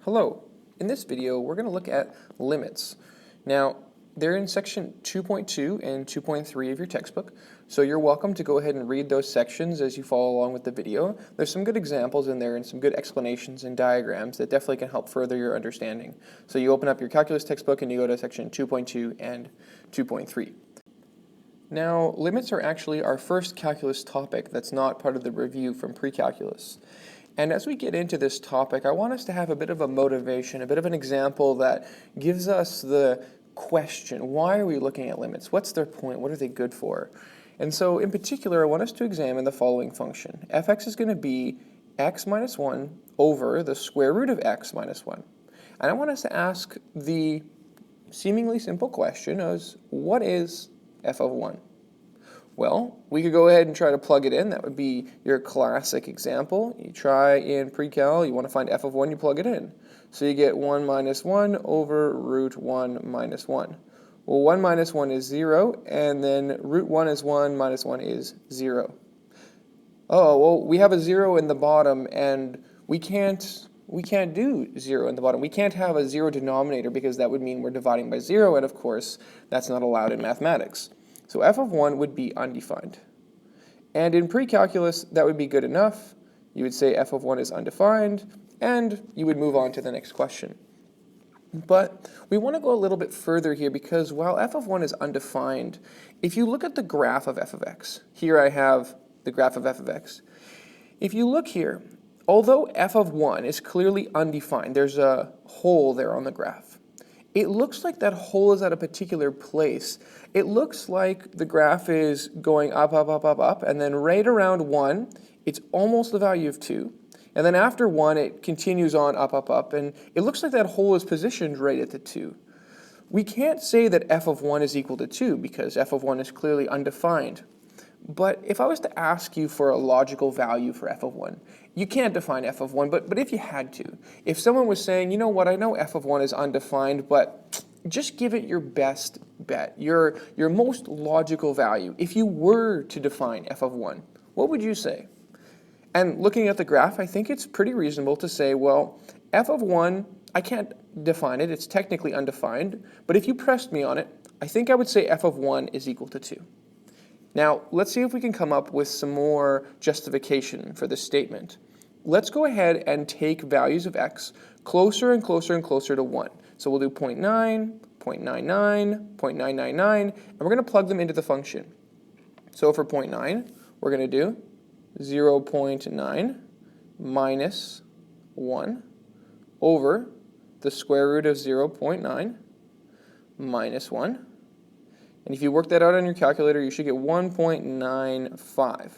Hello. In this video, we're going to look at limits. Now, they're in section 2.2 and 2.3 of your textbook, so you're welcome to go ahead and read those sections as you follow along with the video. There's some good examples in there and some good explanations and diagrams that definitely can help further your understanding. So you open up your calculus textbook and you go to section 2.2 and 2.3. Now, limits are actually our first calculus topic that's not part of the review from pre-calculus. And as we get into this topic, I want us to have a bit of a motivation, a bit of an example that gives us the question, why are we looking at limits? What's their point? What are they good for? And so in particular, I want us to examine the following function. Fx is going to be x minus 1 over the square root of x minus 1. And I want us to ask the seemingly simple question as, what is f of 1? Well, we could go ahead and try to plug it in. That would be your classic example. You try in pre-cal, you want to find f of 1, you plug it in. So you get 1 minus 1 over root 1 minus 1. Well, 1 minus 1 is 0, and then root 1 is 1, minus 1 is 0. Oh, well, we have a 0 in the bottom, and we can't do 0 in the bottom. We can't have a 0 denominator because that would mean we're dividing by 0, and of course, that's not allowed in mathematics. So f of 1 would be undefined. And in pre-calculus, that would be good enough. You would say f of 1 is undefined, and you would move on to the next question. But we want to go a little bit further here because while f of 1 is undefined, if you look at the graph of f of x, here I have the graph of f of x. If you look here, although f of 1 is clearly undefined, there's a hole there on the graph. It looks like that hole is at a particular place. It looks like the graph is going up, up, up, up, up, and then right around 1, it's almost the value of 2. And then after 1, it continues on up, up, up, and it looks like that hole is positioned right at the 2. We can't say that f of 1 is equal to 2 because f of 1 is clearly undefined. But if I was to ask you for a logical value for f of 1, you can't define f of 1, but if you had to, if someone was saying, you know what, I know f of 1 is undefined, but just give it your best bet, your most logical value. If you were to define f of 1, what would you say? And looking at the graph, I think it's pretty reasonable to say, well, f of 1, I can't define it, it's technically undefined, but if you pressed me on it, I think I would say f of 1 is equal to 2. Now, let's see if we can come up with some more justification for this statement. Let's go ahead and take values of x closer and closer and closer to 1. So we'll do 0.9, 0.99, 0.999, and we're going to plug them into the function. So for 0.9, we're going to do 0.9 minus 1 over the square root of 0.9 minus 1. And if you work that out on your calculator, you should get 1.95.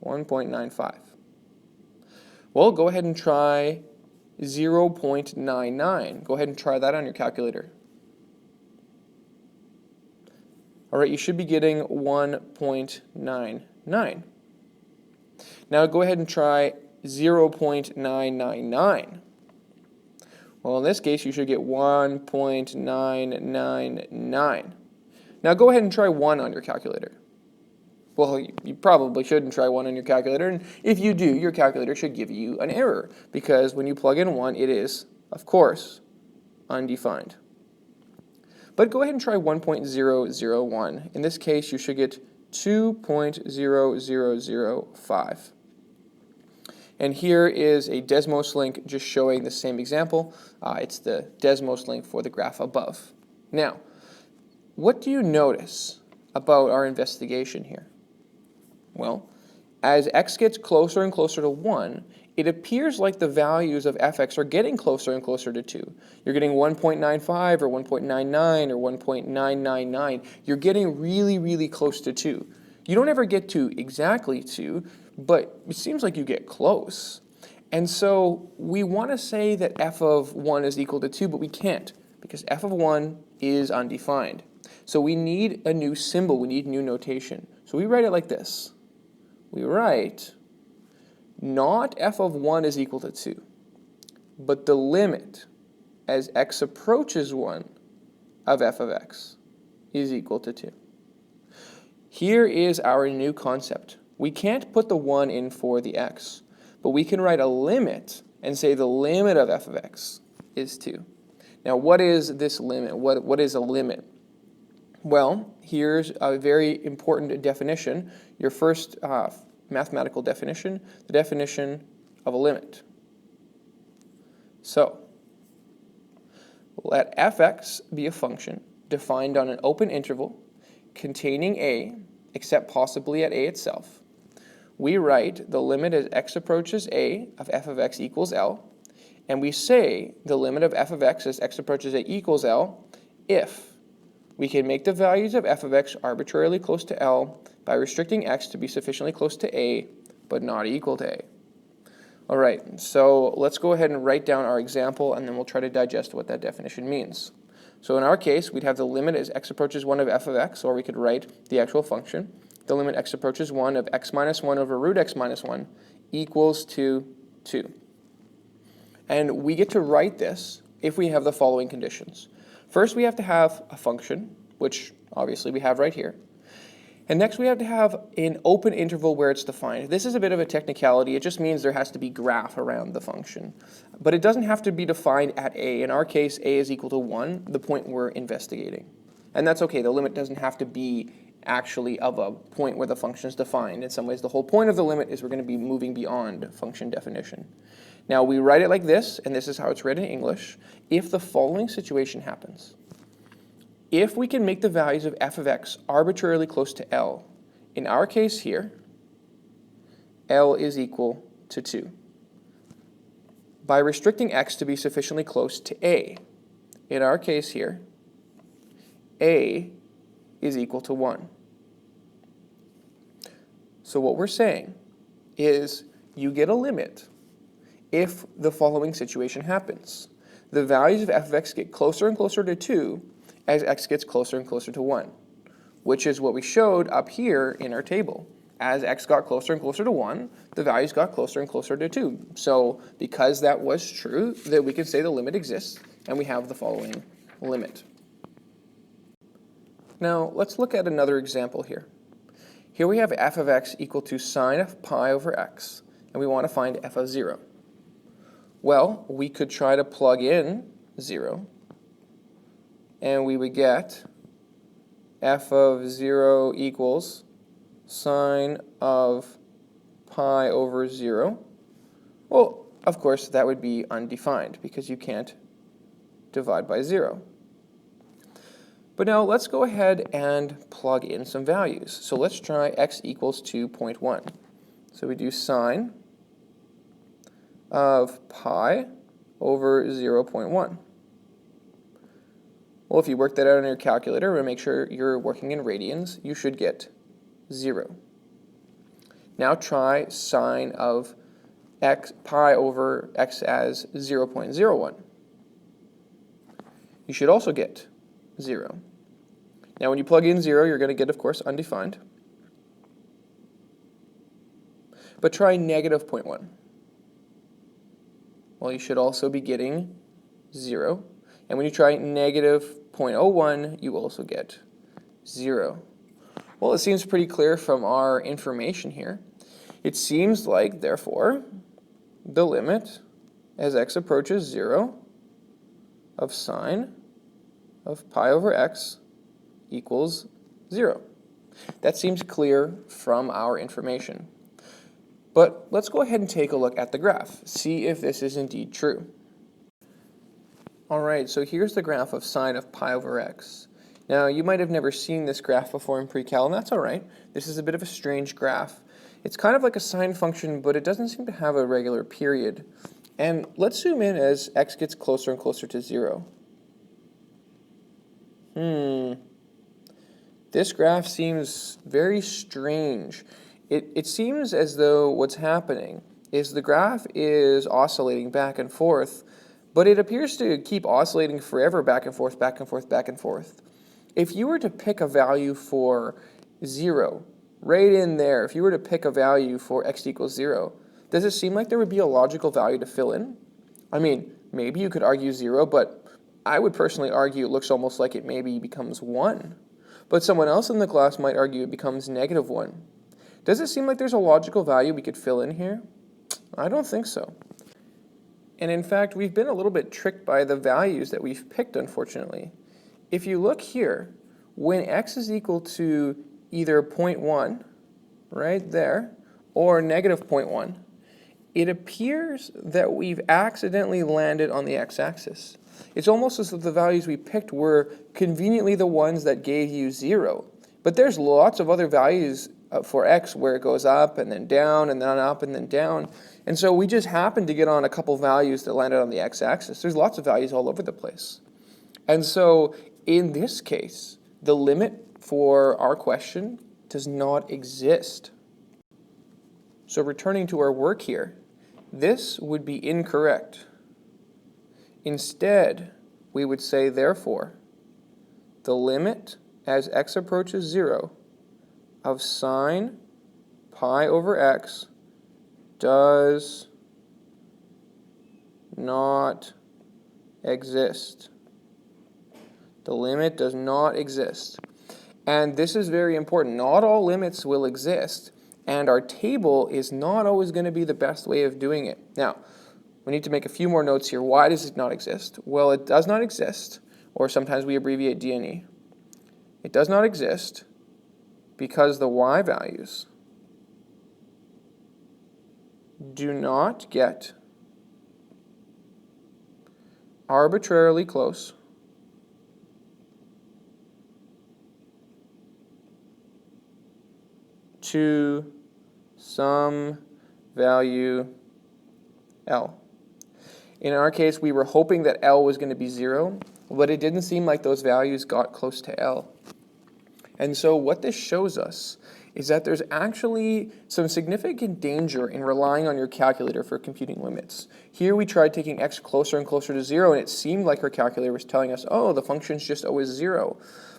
1.95. Well, go ahead and try 0.99. Go ahead and try that on your calculator. All right, you should be getting 1.99. Now go ahead and try 0.999. Well, in this case, you should get 1.999. Now go ahead and try 1 on your calculator. Well, you probably shouldn't try 1 on your calculator, and if you do, your calculator should give you an error, because when you plug in 1, it is, of course, undefined. But go ahead and try 1.001. In this case, you should get 2.0005. And here is a Desmos link just showing the same example. It's the Desmos link for the graph above. Now, what do you notice about our investigation here? Well, as x gets closer and closer to 1, it appears like the values of fx are getting closer and closer to 2. You're getting 1.95 or 1.99 or 1.999. You're getting really, really close to 2. You don't ever get to exactly 2, but it seems like you get close. And so we want to say that f of 1 is equal to 2, but we can't because f of 1 is undefined. So we need a new symbol, we need new notation. So we write it like this. We write not f of 1 is equal to 2, but the limit as x approaches 1 of f of x is equal to 2. Here is our new concept. We can't put the 1 in for the x, but we can write a limit and say the limit of f of x is 2. Now, what is this limit? What is a limit? Well, here's a very important definition. Your first mathematical definition, the definition of a limit. So, let f(x) be a function defined on an open interval containing a, except possibly at a itself. We write the limit as x approaches a of f of x equals L, and we say the limit of f of x as x approaches a equals L if we can make the values of f of x arbitrarily close to L by restricting x to be sufficiently close to a, but not equal to a. All right, so let's go ahead and write down our example, and then we'll try to digest what that definition means. So in our case, we'd have the limit as x approaches 1 of f of x, or we could write the actual function. The limit x approaches 1 of x minus 1 over root x minus 1 equals to 2. And we get to write this if we have the following conditions. First, we have to have a function, which obviously we have right here. And next, we have to have an open interval where it's defined. This is a bit of a technicality. It just means there has to be graph around the function. But it doesn't have to be defined at a. In our case, a is equal to 1, the point we're investigating. And that's okay. The limit doesn't have to be actually of a point where the function is defined. In some ways, the whole point of the limit is we're going to be moving beyond function definition. Now, we write it like this, and this is how it's written in English. If the following situation happens, if we can make the values of f of x arbitrarily close to L, in our case here, L is equal to 2. By restricting x to be sufficiently close to A, in our case here, A is equal to 1. So what we're saying is you get a limit if the following situation happens. The values of f of x get closer and closer to 2 as x gets closer and closer to 1, which is what we showed up here in our table. As x got closer and closer to 1, the values got closer and closer to 2. So because that was true, that we can say the limit exists, and we have the following limit. Now, let's look at another example here. Here we have f of x equal to sine of pi over x, and we want to find f of 0. Well, we could try to plug in 0, and we would get f of 0 equals sine of pi over 0. Well, of course, that would be undefined because you can't divide by 0. But now let's go ahead and plug in some values. So let's try x equals 2.1. So we do sine of pi over 0.1. Well, if you work that out on your calculator and make sure you're working in radians, you should get 0. Now try sine of pi over x as 0.01. You should also get 0. Now when you plug in 0, you're going to get, of course, undefined. But try negative 0.1. Well, you should also be getting 0. And when you try negative 0.01, you also get 0. Well, it seems pretty clear from our information here. It seems like, therefore, the limit as x approaches 0 of sine of pi over x equals 0. That seems clear from our information. But let's go ahead and take a look at the graph, see if this is indeed true. All right, so here's the graph of sine of pi over x. Now, you might have never seen this graph before in pre-cal, and that's all right. This is a bit of a strange graph. It's kind of like a sine function, but it doesn't seem to have a regular period. And let's zoom in as x gets closer and closer to 0. This graph seems very strange. It seems as though what's happening is the graph is oscillating back and forth, but it appears to keep oscillating forever back and forth, back and forth, back and forth. If you were to pick a value for 0, right in there, if you were to pick a value for x equals 0, does it seem like there would be a logical value to fill in? I mean, maybe you could argue 0, but I would personally argue it looks almost like it maybe becomes 1. But someone else in the class might argue it becomes negative 1. Does it seem like there's a logical value we could fill in here? I don't think so. And in fact, we've been a little bit tricked by the values that we've picked, unfortunately. If you look here, when x is equal to either 0.1, right there, or negative 0.1, it appears that we've accidentally landed on the x-axis. It's almost as if the values we picked were conveniently the ones that gave you 0. But there's lots of other values for x where it goes up and then down and then up and then down. And so we just happened to get on a couple values that landed on the x-axis. There's lots of values all over the place. And so in this case, the limit for our question does not exist. So returning to our work here, this would be incorrect. Instead, we would say, therefore, the limit as x approaches 0 of sine pi over x does not exist. The limit does not exist. And this is very important. Not all limits will exist, and our table is not always going to be the best way of doing it. Now, we need to make a few more notes here. Why does it not exist? Well, it does not exist, or sometimes we abbreviate D&E. It does not exist because the y values do not get arbitrarily close to some value L. In our case, we were hoping that L was going to be 0, but it didn't seem like those values got close to L. And so what this shows us is that there's actually some significant danger in relying on your calculator for computing limits. Here we tried taking x closer and closer to 0, and it seemed like our calculator was telling us, oh, the function's just always 0.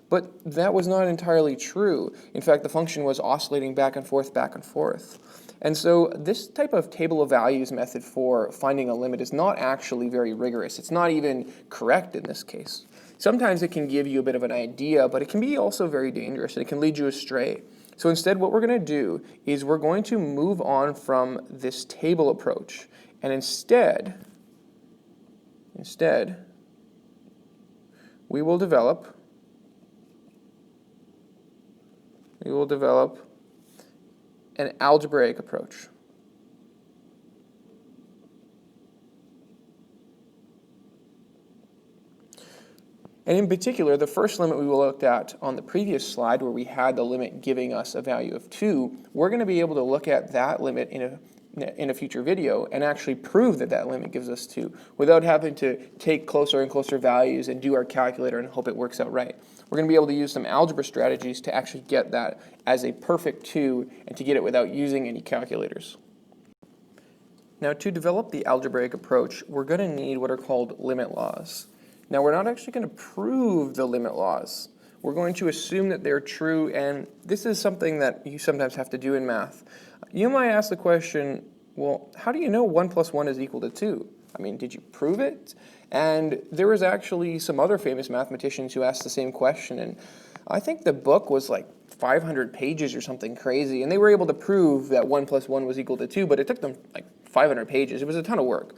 But that was not entirely true. In fact, the function was oscillating back and forth, back and forth. And so this type of table of values method for finding a limit is not actually very rigorous. It's not even correct in this case. Sometimes it can give you a bit of an idea, but it can be also very dangerous, and it can lead you astray. So instead, what we're going to do is we're going to move on from this table approach, and instead, we will develop an algebraic approach. And in particular, the first limit we looked at on the previous slide, where we had the limit giving us a value of 2, we're going to be able to look at that limit in a future video and actually prove that that limit gives us 2 without having to take closer and closer values and do our calculator and hope it works out right. We're going to be able to use some algebra strategies to actually get that as a perfect 2 and to get it without using any calculators. Now, to develop the algebraic approach, we're going to need what are called limit laws. Now, we're not actually going to prove the limit laws. We're going to assume that they're true, and this is something that you sometimes have to do in math. You might ask the question, well, how do you know 1 plus 1 is equal to 2? I mean, did you prove it? And there was actually some other famous mathematicians who asked the same question, and I think the book was like 500 pages or something crazy, and they were able to prove that 1 plus 1 was equal to 2, but it took them like 500 pages. It was a ton of work.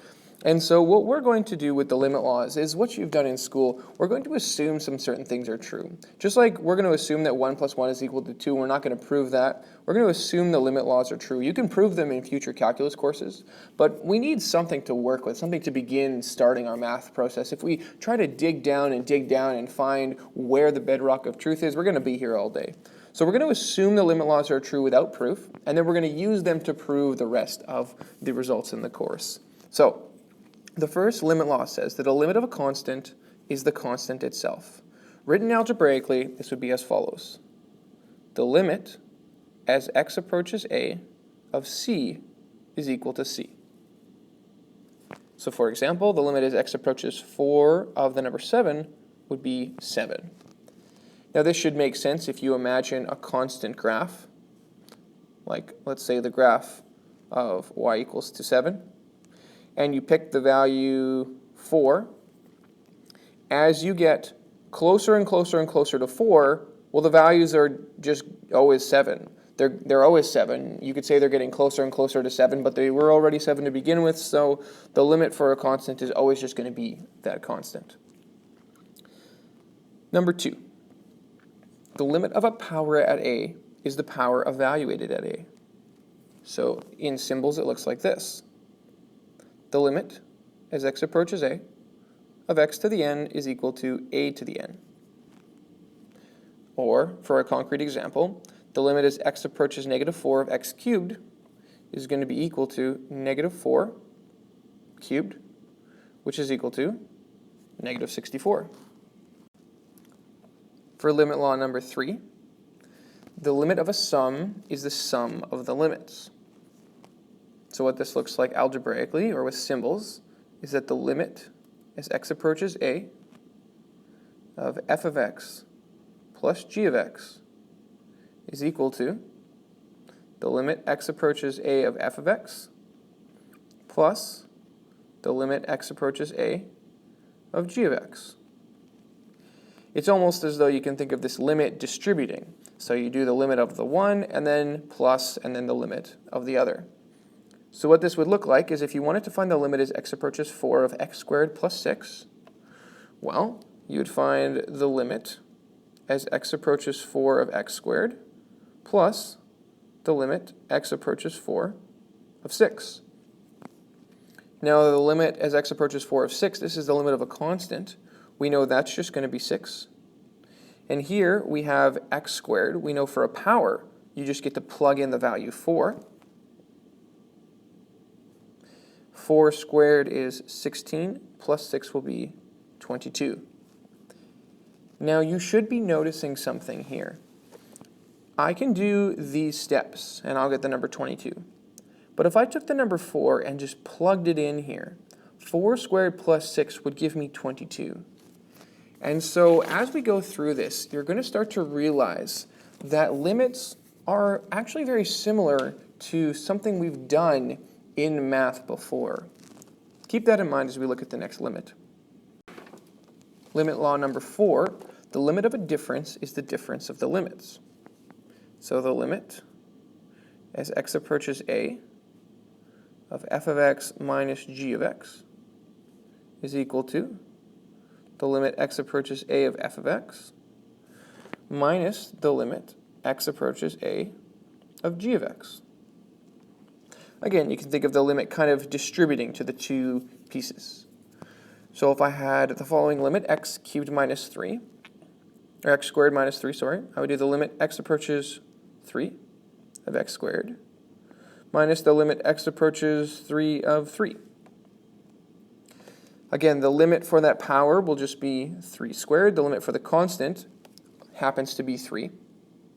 And so what we're going to do with the limit laws is what you've done in school. We're going to assume some certain things are true. Just like we're going to assume that 1 plus 1 is equal to 2, we're not going to prove that. We're going to assume the limit laws are true. You can prove them in future calculus courses, but we need something to work with, something to begin starting our math process. If we try to dig down and find where the bedrock of truth is, we're going to be here all day. So we're going to assume the limit laws are true without proof, and then we're going to use them to prove the rest of the results in the course. So the first limit law says that a limit of a constant is the constant itself. Written algebraically, this would be as follows. The limit as x approaches a of c is equal to c. So for example, the limit as x approaches 4 of the number 7 would be 7. Now this should make sense if you imagine a constant graph, like let's say the graph of y equals to 7. And you pick the value 4, as you get closer and closer and closer to 4, well, the values are just always 7. they're always 7. You could say they're getting closer and closer to 7, but they were already 7 to begin with, so the limit for a constant is always just going to be that constant. Number 2, the limit of a power at a is the power evaluated at a. So in symbols it looks like this. The limit, as x approaches a, of x to the n is equal to a to the n. Or, for a concrete example, the limit as x approaches negative 4 of x cubed is going to be equal to negative 4 cubed, which is equal to negative 64. For limit law number 3, the limit of a sum is the sum of the limits. So what this looks like algebraically, or with symbols, is that the limit as x approaches a of f of x plus g of x is equal to the limit x approaches a of f of x plus the limit x approaches a of g of x. It's almost as though you can think of this limit distributing. So you do the limit of the one, and then plus, and then the limit of the other. So what this would look like is if you wanted to find the limit as x approaches 4 of x squared plus 6, well, you would find the limit as x approaches 4 of x squared plus the limit x approaches 4 of 6. Now the limit as x approaches 4 of 6, this is the limit of a constant. We know that's just going to be 6. And here we have x squared. We know for a power, you just get to plug in the value 4. 4 squared is 16, plus 6 will be 22. Now you should be noticing something here. I can do these steps, and I'll get the number 22. But if I took the number 4 and just plugged it in here, 4 squared plus 6 would give me 22. And so as we go through this, you're going to start to realize that limits are actually very similar to something we've done in math before. Keep that in mind as we look at the next limit. Limit law number 4, the limit of a difference is the difference of the limits. So the limit as x approaches a of f of x minus g of x is equal to the limit x approaches a of f of x minus the limit x approaches a of g of x. Again, you can think of the limit kind of distributing to the two pieces. So if I had the following limit, x cubed minus 3, or x squared minus 3, sorry, I would do the limit x approaches 3 of x squared minus the limit x approaches 3 of 3. Again, the limit for that power will just be 3 squared. The limit for the constant happens to be 3.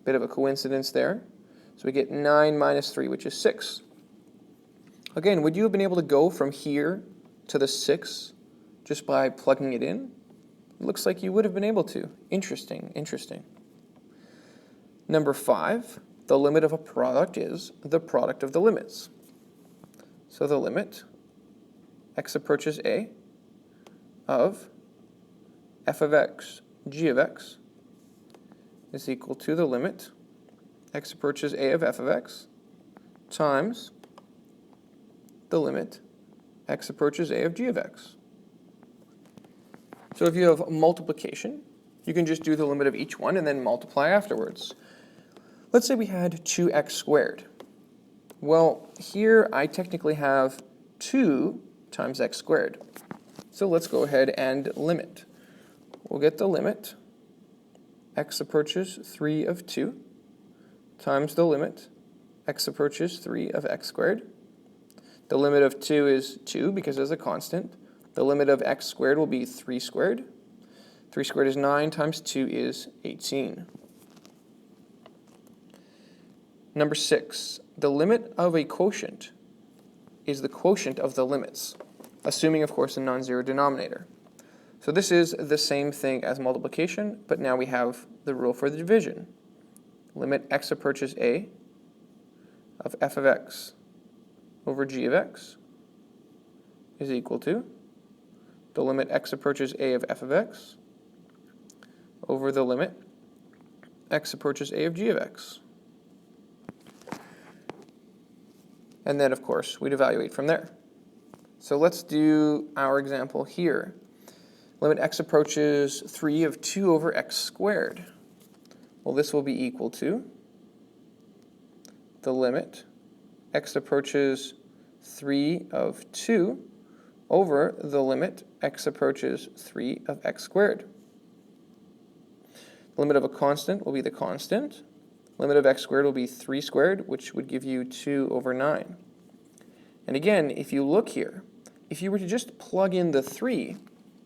Bit of a coincidence there. So we get 9 minus 3, which is 6. Again, would you have been able to go from here to the 6 just by plugging it in? It looks like you would have been able to. Interesting, interesting. Number 5, the limit of a product is the product of the limits. So the limit x approaches a of f of x g of x is equal to the limit x approaches a of f of x times the limit x approaches a of g of x. So if you have multiplication, you can just do the limit of each one and then multiply afterwards. Let's say we had 2x squared. Well, here I technically have 2 times x squared. So let's go ahead and limit. We'll get the limit x approaches 3 of 2 times the limit x approaches 3 of x squared. The limit of 2 is 2 because it's a constant. The limit of x squared will be 3 squared. 3 squared is 9 times 2 is 18. Number 6, the limit of a quotient is the quotient of the limits, assuming, of course, a non-zero denominator. So this is the same thing as multiplication, but now we have the rule for the division. Limit x approaches a of f of x over g of x is equal to the limit x approaches a of f of x over the limit x approaches a of g of x. And then, of course, we'd evaluate from there. So let's do our example here. Limit x approaches 3 of 2 over x squared. Well, this will be equal to the limit x approaches 3 of 2 over the limit x approaches 3 of x squared. The limit of a constant will be the constant. Limit of x squared will be 3 squared, which would give you 2 over 9. And again, if you look here, if you were to just plug in the 3,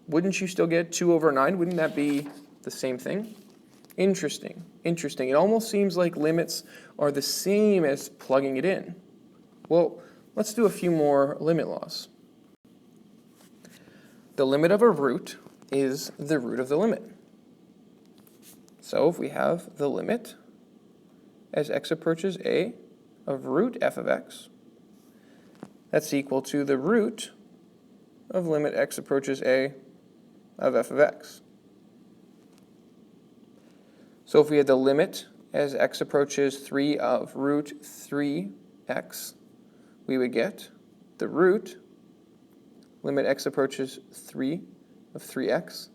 wouldn't you still get 2 over 9? Wouldn't that be the same thing? Interesting, interesting. It almost seems like limits are the same as plugging it in. Well, let's do a few more limit laws. The limit of a root is the root of the limit. So if we have the limit as x approaches a of root f of x, that's equal to the root of limit x approaches a of f of x. So if we had the limit as x approaches 3 of root 3x, we would get the root limit x approaches 3 of 3x.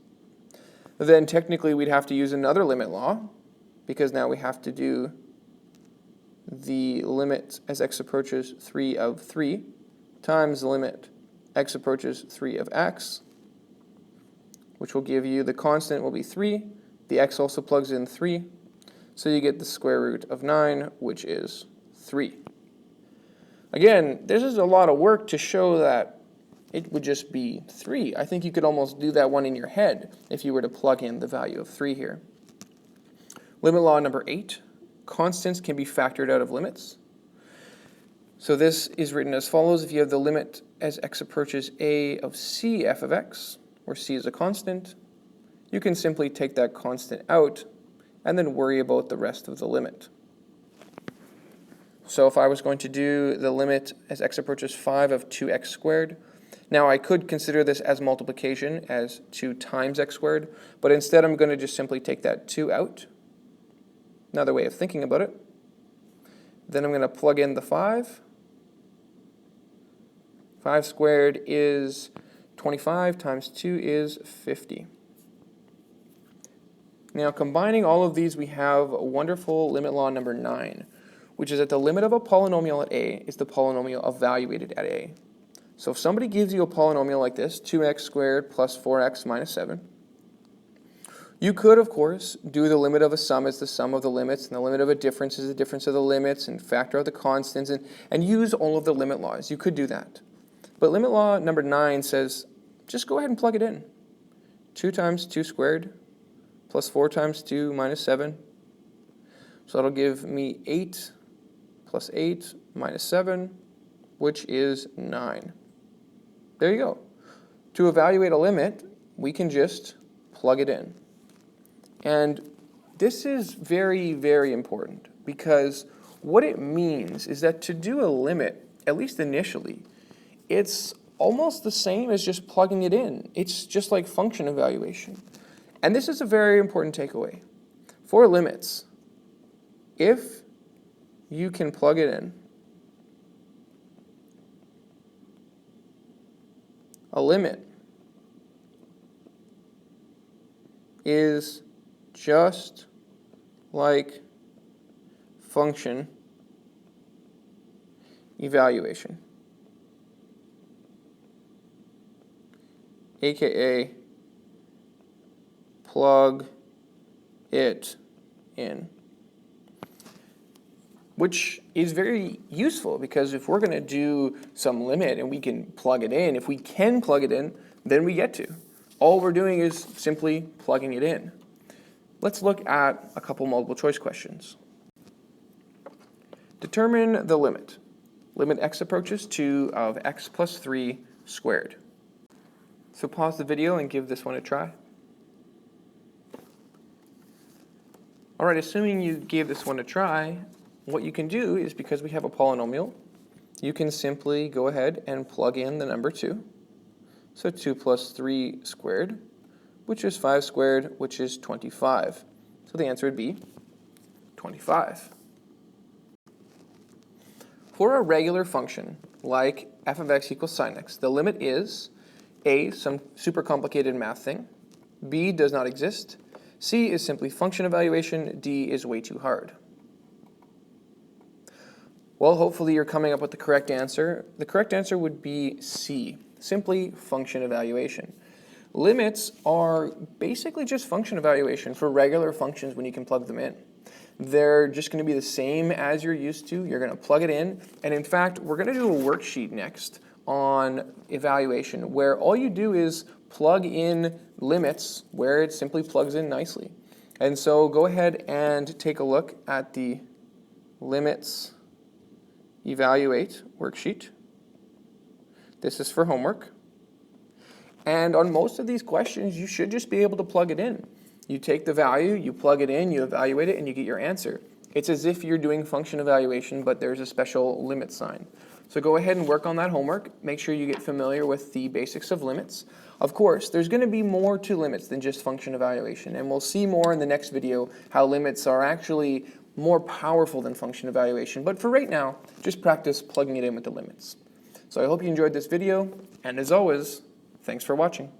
Then technically we'd have to use another limit law, because now we have to do the limit as x approaches 3 of 3 times the limit x approaches 3 of x, which will give you the constant will be 3. The x also plugs in 3, so you get the square root of 9, which is 3. Again, this is a lot of work to show that it would just be 3. I think you could almost do that one in your head if you were to plug in the value of 3 here. Limit law number 8. Constants can be factored out of limits. So this is written as follows. If you have the limit as x approaches a of c f of x, where c is a constant, you can simply take that constant out and then worry about the rest of the limit. So if I was going to do the limit as x approaches 5 of 2x squared, now I could consider this as multiplication as 2 times x squared, but instead I'm going to just simply take that 2 out. Another way of thinking about it. Then I'm going to plug in the 5. 5 squared is 25 times 2 is 50. Now combining all of these, we have a wonderful limit law number 9, which is that the limit of a polynomial at a is the polynomial evaluated at a. So if somebody gives you a polynomial like this, 2x squared plus 4x minus 7, you could, of course, do the limit of a sum as the sum of the limits, and the limit of a difference is the difference of the limits, and factor out the constants, and use all of the limit laws. You could do that. But limit law number 9 says, just go ahead and plug it in. 2 times 2 squared plus 4 times 2 minus 7. So that'll give me 8 plus 8 minus 7, which is 9. There you go. To evaluate a limit, we can just plug it in. And this is very, very important, because what it means is that to do a limit, at least initially, it's almost the same as just plugging it in. It's just like function evaluation. And this is a very important takeaway. For limits, if you can plug it in, a limit is just like function evaluation, aka plug it in, which is very useful, because if we're going to do some limit and we can plug it in, if we can plug it in, then we get to. All we're doing is simply plugging it in. Let's look at a couple multiple choice questions. Determine the limit. Limit x approaches 2 of x plus 3 squared. So pause the video and give this one a try. All right, assuming you gave this one a try, what you can do is, because we have a polynomial, you can simply go ahead and plug in the number 2. So 2 plus 3 squared, which is 5 squared, which is 25. So the answer would be 25. For a regular function, like f of x equals sine x, the limit is a, some super complicated math thing, b, does not exist, c is simply function evaluation, d is way too hard. Well, hopefully you're coming up with the correct answer. The correct answer would be C, simply function evaluation. Limits are basically just function evaluation for regular functions when you can plug them in. They're just going to be the same as you're used to. You're going to plug it in, and in fact, we're going to do a worksheet next on evaluation where all you do is plug in limits where it simply plugs in nicely. And so go ahead and take a look at the limits evaluate worksheet. This is for homework. And on most of these questions, you should just be able to plug it in. You take the value, you plug it in, you evaluate it, and you get your answer. It's as if you're doing function evaluation, but there's a special limit sign. So go ahead and work on that homework. Make sure you get familiar with the basics of limits. Of course, there's going to be more to limits than just function evaluation, and we'll see more in the next video how limits are actually more powerful than function evaluation. But for right now, just practice plugging it in with the limits. So I hope you enjoyed this video, and as always, thanks for watching.